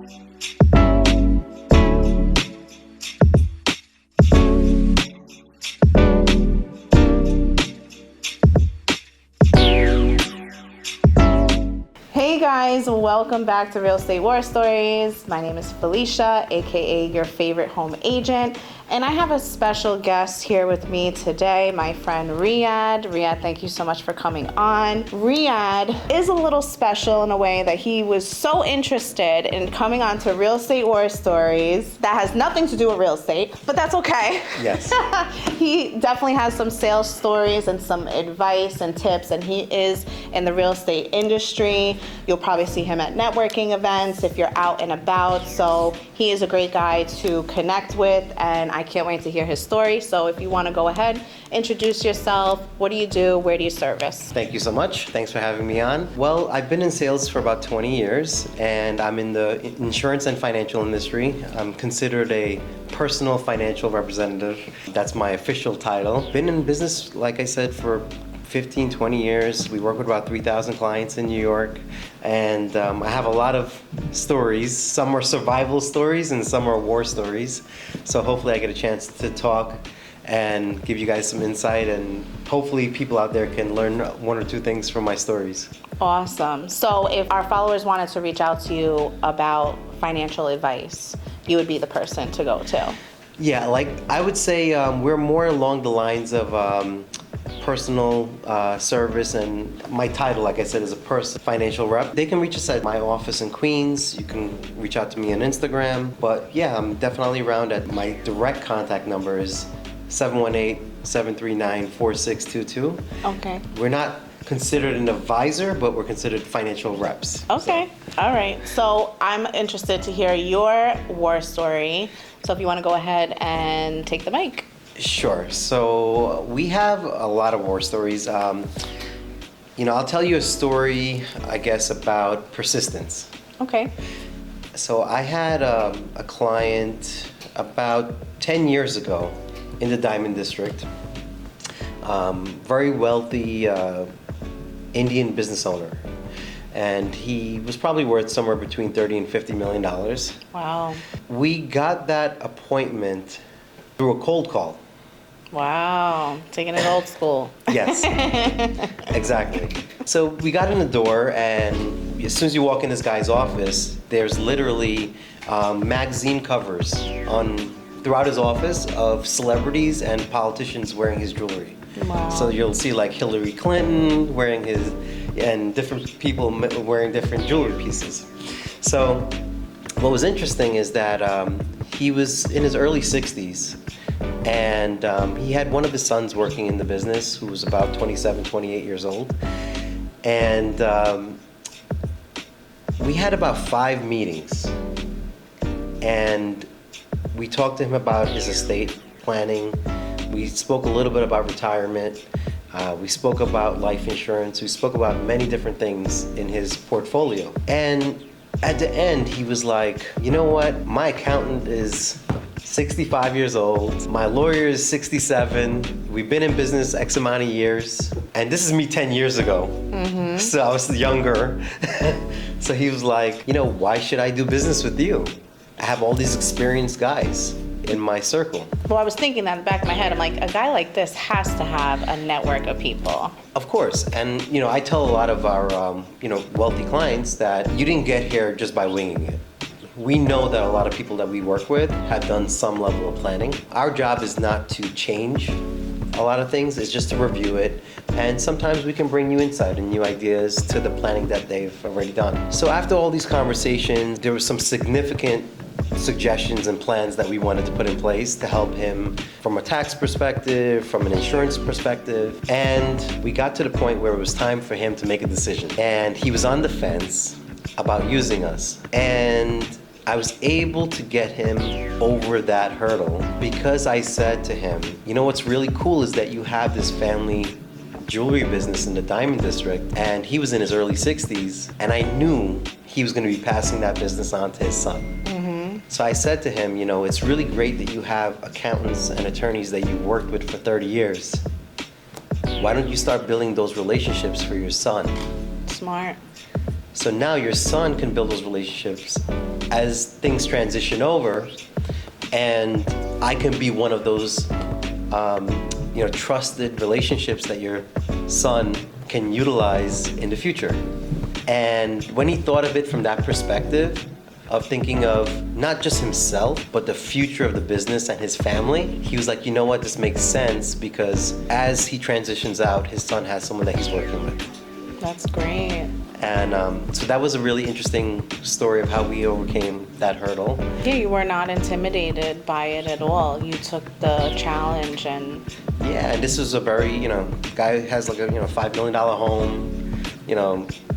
Hey guys, welcome back to Real Estate War Stories. My name is Felicia, aka your favorite home agent, and I have a special guest here with me today, my friend Riyad. Riyad, thank you so much for coming on. Riyad is a little special in a way that he was so interested in coming on to Real Estate War Stories. That has nothing to do with real estate, but that's okay. Yes. He definitely has some sales stories and some advice and tips, and he is in the real estate industry. You'll probably see him at networking events if you're out and about. So he is a great guy to connect with, and I can't wait to hear his story. So if you want to go ahead, introduce yourself. What do you do? Where do you service? Thank you so much. Thanks for having me on. Well, I've been in sales for about 20 years, and I'm in the insurance and financial industry. I'm considered a personal financial representative. That's my official title. Been in business, like I said, for 15, 20 years. We work with about 3,000 clients in New York, and I have a lot of stories. Some are survival stories and some are war stories. So hopefully I get a chance to talk and give you guys some insight, and hopefully people out there can learn one or two things from my stories. Awesome. So if our followers wanted to reach out to you about financial advice, you would be the person to go to. Yeah, like I would say we're more along the lines of personal service, and my title, like I said, is a financial rep. They can reach us at my office in Queens. You can reach out to me on Instagram. But yeah, I'm definitely around. At my direct contact number is 718-739-4622. Okay. We're not considered an advisor, but we're considered financial reps. Okay. All right. So I'm interested to hear your war story. So if you want to go ahead and take the mic. Sure. So we have a lot of war stories. I'll tell you a story, I guess, about persistence. Okay. So I had a client about 10 years ago in the Diamond District. Very wealthy Indian business owner. And he was probably worth somewhere between $30 and $50 million. Wow. We got that appointment through a cold call. Wow. Taking it old school. Yes, exactly. So we got in the door, and as soon as you walk in this guy's office, there's literally magazine covers throughout his office of celebrities and politicians wearing his jewelry. Wow. So you'll see like Hillary Clinton wearing and different people wearing different jewelry pieces. So what was interesting is that he was in his early 60s, and he had one of his sons working in the business who was about 27, 28 years old. And we had about 5 meetings, and we talked to him about his estate planning. We spoke a little bit about retirement. We spoke about life insurance. We spoke about many different things in his portfolio. And at the end, he was like, you know what? My accountant is 65 years old. My lawyer is 67. We've been in business X amount of years. And this is me 10 years ago. Mm-hmm. So I was younger. So he was like, why should I do business with you? I have all these experienced guys in my circle. Well, I was thinking that in the back of my head. I'm like, a guy like this has to have a network of people. Of course. And, I tell a lot of our, wealthy clients that you didn't get here just by winging it. We know that a lot of people that we work with have done some level of planning. Our job is not to change a lot of things, it's just to review it. And sometimes we can bring new insight and new ideas to the planning that they've already done. So after all these conversations, there were some significant suggestions and plans that we wanted to put in place to help him from a tax perspective, from an insurance perspective. And we got to the point where it was time for him to make a decision. And he was on the fence about using us. And I was able to get him over that hurdle because I said to him, what's really cool is that you have this family jewelry business in the Diamond District, and he was in his early 60s, and I knew he was going to be passing that business on to his son. Mm-hmm. So I said to him, it's really great that you have accountants and attorneys that you worked with for 30 years. Why don't you start building those relationships for your son? Smart. So now your son can build those relationships as things transition over, and I can be one of those, trusted relationships that your son can utilize in the future. And when he thought of it from that perspective, of thinking of not just himself, but the future of the business and his family, he was like, you know what, this makes sense, because as he transitions out, his son has someone that he's working with. That's great. And so that was a really interesting story of how we overcame that hurdle. Yeah, you were not intimidated by it at all. You took the challenge and... Yeah, and this was a very, guy has like a, $5 million home,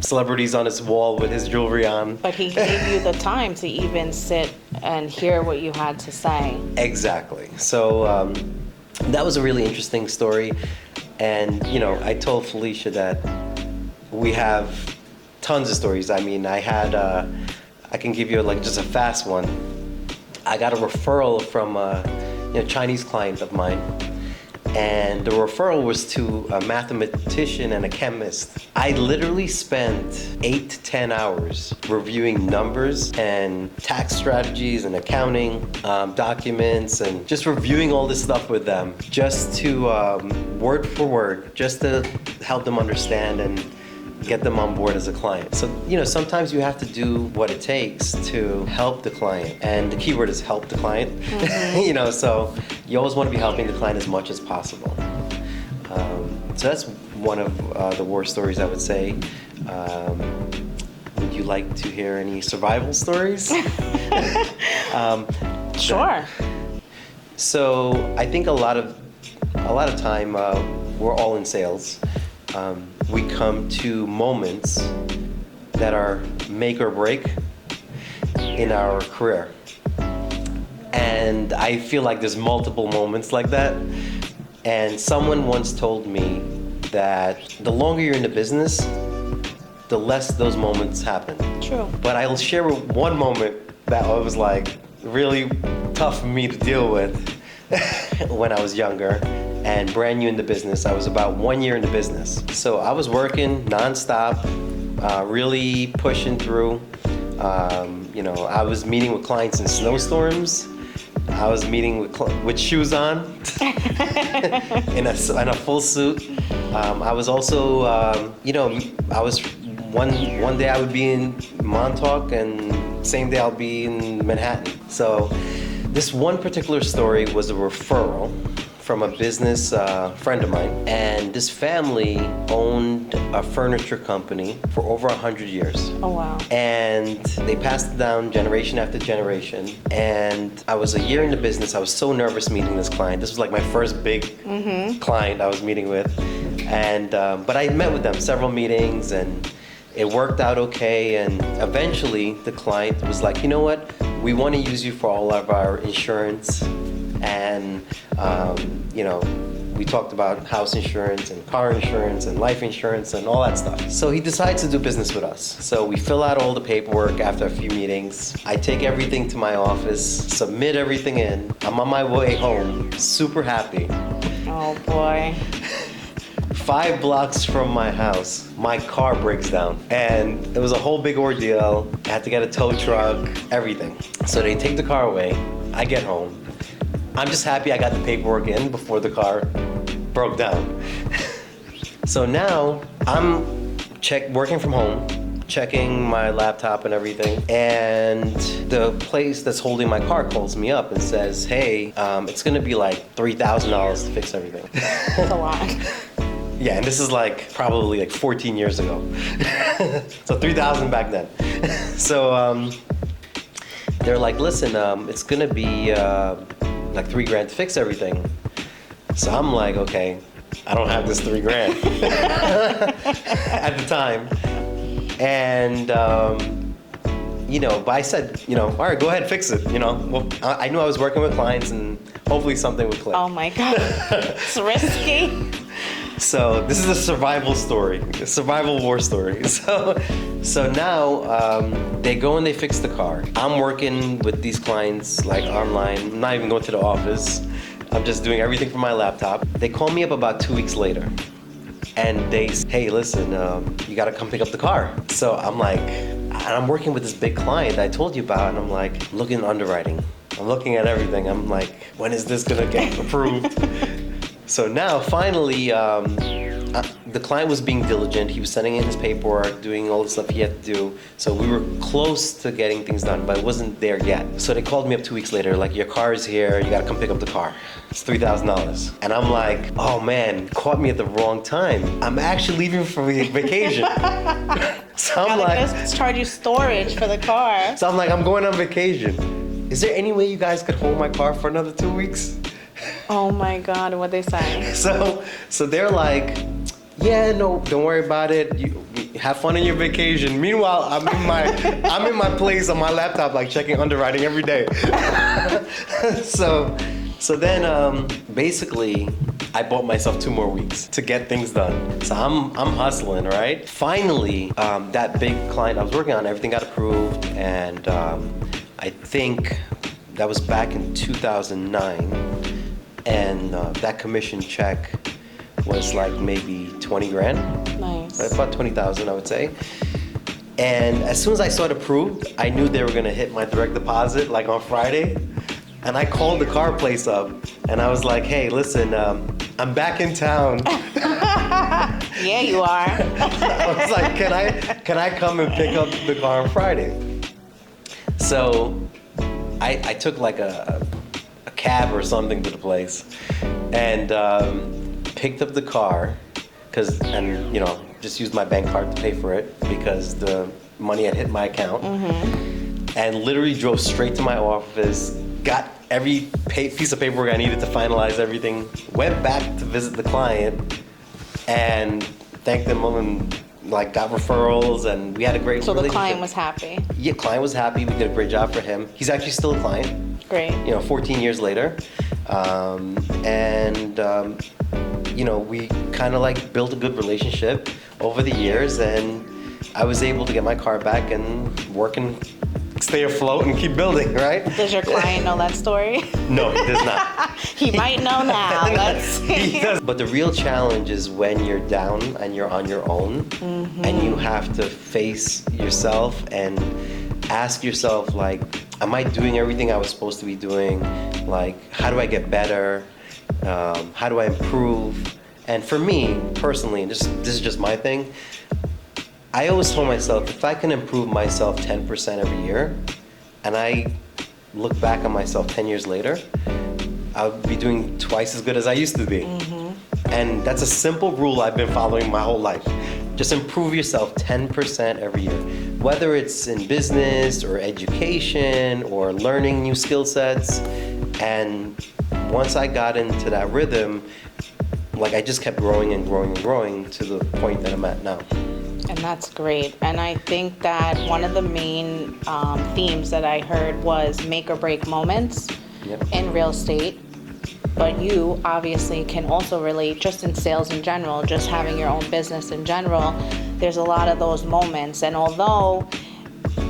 celebrities on his wall with his jewelry on. But he gave you the time to even sit and hear what you had to say. Exactly. So that was a really interesting story. And, I told Felicia that we have tons of stories. I mean, I can give you just a fast one. I got a referral from a Chinese client of mine. And the referral was to a mathematician and a chemist. I literally spent 8 to 10 hours reviewing numbers and tax strategies and accounting documents, and just reviewing all this stuff with them, just to word for word, just to help them understand and get them on board as a client. So, sometimes you have to do what it takes to help the client. And the key word is help the client. Mm-hmm. So you always want to be helping the client as much as possible. So that's one of the war stories, I would say. Would you like to hear any survival stories? Sure. So I think a lot of time we're all in sales. We come to moments that are make or break in our career. And I feel like there's multiple moments like that. And someone once told me that the longer you're in the business, the less those moments happen. True. But I'll share one moment that was really tough for me to deal with when I was younger and brand new in the business. I was about 1 year in the business. So I was working nonstop, really pushing through. I was meeting with clients in snowstorms. I was meeting with shoes on, in a full suit. I was also, I was one day I would be in Montauk, and same day I'll be in Manhattan. So this one particular story was a referral from a business friend of mine, and this family owned a furniture company for over 100 years. Oh wow. And they passed it down generation after generation, and I was a year in the business. I was so nervous meeting this client. This was like my first big client I was meeting with, and but I met with them several meetings, and it worked out okay. And eventually the client was like, you know what, we want to use you for all of our insurance. And, we talked about house insurance and car insurance and life insurance and all that stuff. So he decides to do business with us. So we fill out all the paperwork after a few meetings. I take everything to my office, submit everything in. I'm on my way home, super happy. Oh boy. 5 blocks from my house, my car breaks down, and it was a whole big ordeal. I had to get a tow truck, everything. So they take the car away. I get home. I'm just happy I got the paperwork in before the car broke down. So now I'm working from home, checking my laptop and everything, and the place that's holding my car calls me up and says, hey, it's gonna be like $3,000 to fix everything. That's a lot. Yeah, and this is probably 14 years ago. So 3,000 back then. So they're like, listen, it's gonna be like $3,000 to fix everything. So I'm like, okay, I don't have this $3,000 at the time. And, but I said, all right, go ahead, fix it. Well, I knew I was working with clients, and hopefully something would click. Oh my God, it's risky. So this is a survival story, a survival war story. So now they go and they fix the car. I'm working with these clients online. I'm not even going to the office. I'm just doing everything from my laptop. They call me up about 2 weeks later. and they say, hey, listen, you got to come pick up the car. So I'm like, and I'm working with this big client I told you about, and I'm like, looking at underwriting. I'm looking at everything. I'm like, when is this gonna get approved? So now, finally, the client was being diligent. He was sending in his paperwork, doing all the stuff he had to do. So we were close to getting things done, but it wasn't there yet. So they called me up 2 weeks later, like, your car is here. You gotta come pick up the car. It's $3,000. And I'm like, oh man, caught me at the wrong time. I'm actually leaving for vacation. So I'm like, just charge you storage for the car. So I'm like, I'm going on vacation. Is there any way you guys could hold my car for another 2 weeks? Oh my God, what'd they say? So they're like, yeah, no, don't worry about it. You have fun on your vacation. Meanwhile, I'm in my place on my laptop, like checking underwriting every day. So then basically I bought myself 2 more weeks to get things done. So I'm hustling, right? Finally, that big client I was working on, everything got approved, and I think that was back in 2009. And that commission check was like maybe 20 grand. Nice. About 20,000, I would say. And as soon as I saw it approved, I knew they were gonna hit my direct deposit like on Friday. And I called the car place up and I was like, hey, listen, I'm back in town. Yeah, you are. I was like, can I come and pick up the car on Friday? So I took like a cab or something to the place and picked up the car and just used my bank card to pay for it because the money had hit my account. Mm-hmm. And literally drove straight to my office, got every piece of paperwork I needed to finalize everything, went back to visit the client and thanked them and like got referrals, and we had a great relationship. So the client was happy? Yeah, client was happy. We did a great job for him. He's actually still a client. Great. 14 years later. We kind of like built a good relationship over the years, and I was able to get my car back and work and stay afloat and keep building, right? Does your client know that story? No, he does not. He might know now. Let's see. He does. But the real challenge is when you're down and you're on your own, mm-hmm. and you have to face yourself and ask yourself, like, am I doing everything I was supposed to be doing? Like, how do I get better? How do I improve? And for me, personally, and this is just my thing, I always told myself, if I can improve myself 10% every year, and I look back on myself 10 years later, I'll be doing twice as good as I used to be. Mm-hmm. And that's a simple rule I've been following my whole life. Just improve yourself 10% every year. Whether it's in business or education or learning new skill sets. And once I got into that rhythm, like I just kept growing and growing and growing to the point that I'm at now. And that's great. And I think that one of the main themes that I heard was make or break moments. Yep. In real estate. But you obviously can also relate just in sales in general, just having your own business in general. There's a lot of those moments. And although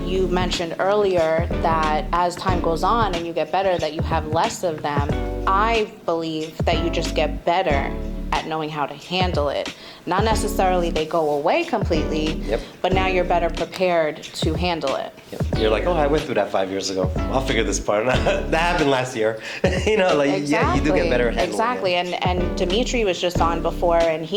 you mentioned earlier that as time goes on and you get better, that you have less of them, I believe that you just get better at knowing how to handle it. Not necessarily they go away completely, yep. But now you're better prepared to handle it. Yep. You're like, oh, I went through that 5 years ago. I'll figure this part out. That happened last year. Exactly. Yeah, you do get better at handling exactly. it. And Dimitri was just on before, and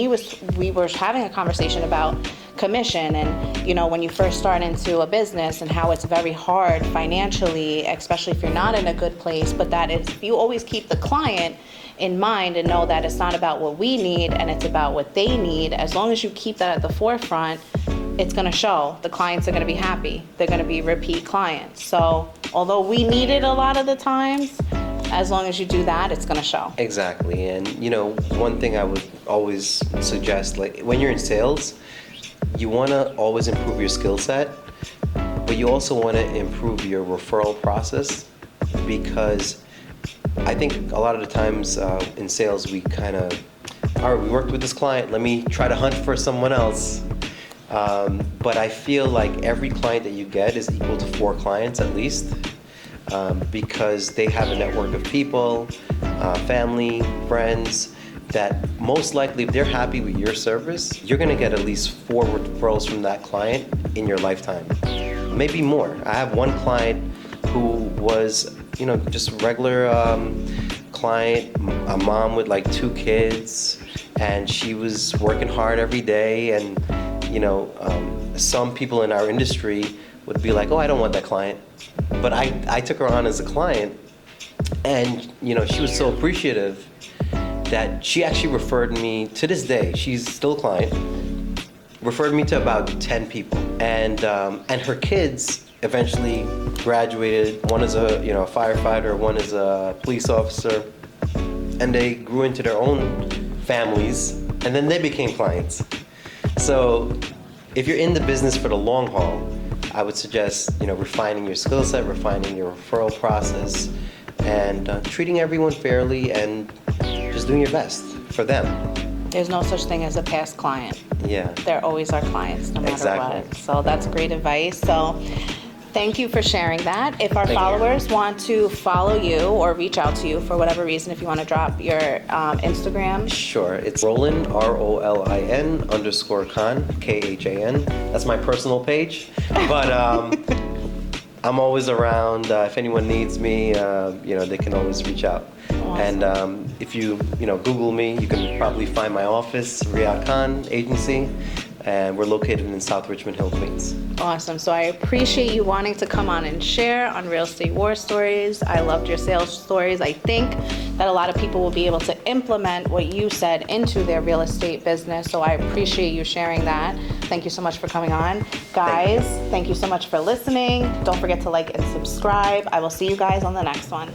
we were having a conversation about commission and when you first start into a business and how it's very hard financially, especially if you're not in a good place, but that is, if you always keep the client in mind and know that it's not about what we need and it's about what they need, as long as you keep that at the forefront, it's going to show. The clients are going to be happy. They're going to be repeat clients. So although we need it a lot of the times, as long as you do that, it's going to show. Exactly. And one thing I would always suggest, like when you're in sales, you want to always improve your skill set, but you also want to improve your referral process, because I think a lot of the times in sales we kind of, all right, we worked with this client, let me try to hunt for someone else. But I feel like every client that you get is equal to 4 clients at least, because they have a network of people, family, friends, that most likely if they're happy with your service, you're gonna get at least 4 referrals from that client in your lifetime, maybe more. I have one client who was, just a regular client, a mom with like 2 kids, and she was working hard every day. And some people in our industry would be like, "Oh, I don't want that client," but I took her on as a client, and she was so appreciative that she actually referred me, to this day, she's still a client, referred me to about 10 people. And her kids eventually graduated. One is a firefighter, one is a police officer, and they grew into their own families, and then they became clients. So if you're in the business for the long haul, I would suggest refining your skill set, refining your referral process, and treating everyone fairly, and just doing your best for them. There's no such thing as a past client. Yeah. They're always our clients, no matter Exactly. what. So that's great advice. So thank you for sharing that. If our Thank you. followers want to follow you or reach out to you for whatever reason, if you want to drop your Instagram. Sure. It's Roland, ROLIN _Khan, KHAN. That's my personal page. But I'm always around. If anyone needs me, they can always reach out. Awesome. And if you Google me, you can probably find my office, Riyadh Khan Agency, and we're located in South Richmond Hill, Queens. Awesome. So I appreciate you wanting to come on and share on Real Estate War Stories. I loved your sales stories. I think that a lot of people will be able to implement what you said into their real estate business. So I appreciate you sharing that. Thank you so much for coming on. Guys, thank you so much for listening. Don't forget to like and subscribe. I will see you guys on the next one.